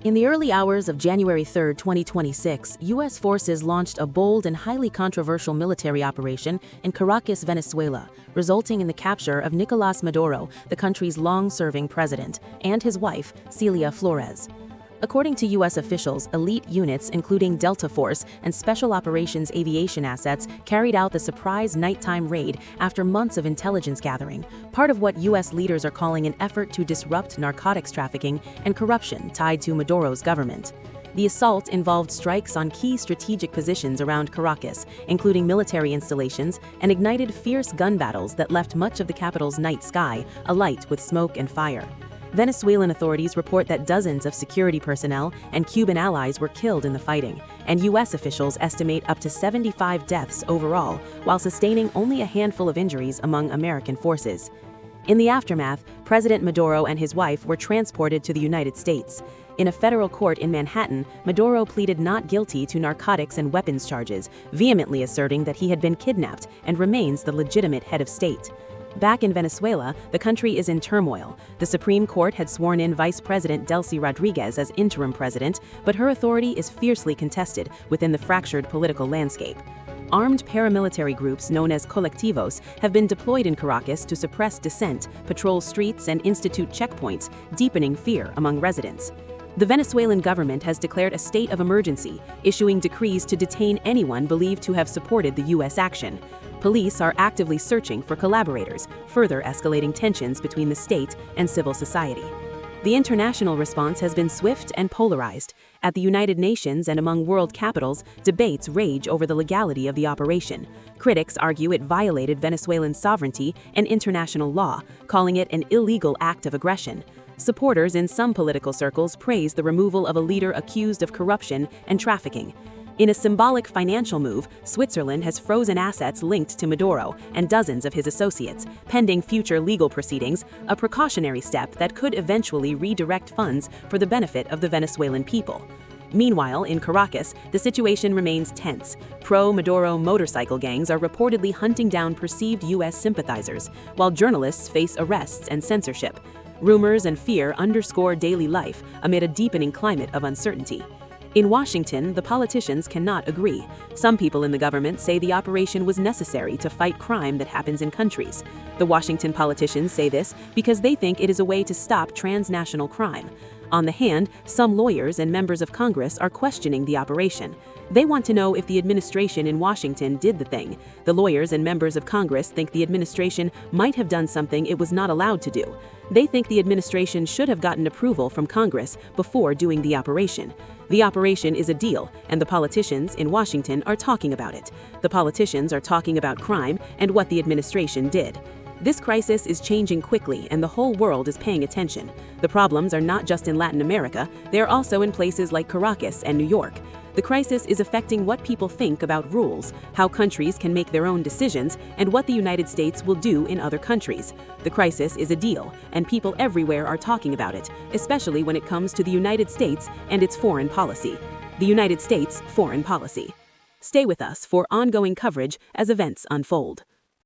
In the early hours of January 3, 2026, U.S. forces launched a bold and highly controversial military operation in Caracas, Venezuela, resulting in the capture of Nicolás Maduro, the country's long-serving president, and his wife, Cilia Flores. According to U.S. officials, elite units including Delta Force and Special Operations Aviation assets carried out the surprise nighttime raid after months of intelligence gathering, part of what U.S. leaders are calling an effort to disrupt narcotics trafficking and corruption tied to Maduro's government. The assault involved strikes on key strategic positions around Caracas, including military installations, and ignited fierce gun battles that left much of the capital's night sky alight with smoke and fire. Venezuelan authorities report that dozens of security personnel and Cuban allies were killed in the fighting, and U.S. officials estimate up to 75 deaths overall, while sustaining only a handful of injuries among American forces. In the aftermath, President Maduro and his wife were transported to the United States. In a federal court in Manhattan, Maduro pleaded not guilty to narcotics and weapons charges, vehemently asserting that he had been kidnapped and remains the legitimate head of state. Back in Venezuela, the country is in turmoil. The Supreme Court had sworn in Vice President Delcy Rodriguez as interim president, but her authority is fiercely contested within the fractured political landscape. Armed paramilitary groups known as colectivos have been deployed in Caracas to suppress dissent, patrol streets, and institute checkpoints, deepening fear among residents. The Venezuelan government has declared a state of emergency, issuing decrees to detain anyone believed to have supported the U.S. action. Police are actively searching for collaborators, further escalating tensions between the state and civil society. The international response has been swift and polarized. At the United Nations and among world capitals, debates rage over the legality of the operation. Critics argue it violated Venezuelan sovereignty and international law, calling it an illegal act of aggression. Supporters in some political circles praise the removal of a leader accused of corruption and trafficking. In a symbolic financial move, Switzerland has frozen assets linked to Maduro and dozens of his associates, pending future legal proceedings, a precautionary step that could eventually redirect funds for the benefit of the Venezuelan people. Meanwhile, in Caracas, the situation remains tense. Pro-Maduro motorcycle gangs are reportedly hunting down perceived U.S. sympathizers, while journalists face arrests and censorship. Rumors and fear underscore daily life amid a deepening climate of uncertainty. In Washington, the politicians cannot agree. Some people in the government say the operation was necessary to fight crime that happens in countries. The Washington politicians say this because they think it is a way to stop transnational crime. On the hand, some lawyers and members of Congress are questioning the operation. They want to know if the administration in Washington did the thing. The lawyers and members of Congress think the administration might have done something it was not allowed to do. They think the administration should have gotten approval from Congress before doing the operation. The operation is a deal, and the politicians in Washington are talking about it. The politicians are talking about crime and what the administration did. This crisis is changing quickly, and the whole world is paying attention. The problems are not just in Latin America, they are also in places like Caracas and New York. The crisis is affecting what people think about rules, how countries can make their own decisions, and what the United States will do in other countries. The crisis is a deal, and people everywhere are talking about it, especially when it comes to the United States and its foreign policy. The United States' foreign policy. Stay with us for ongoing coverage as events unfold.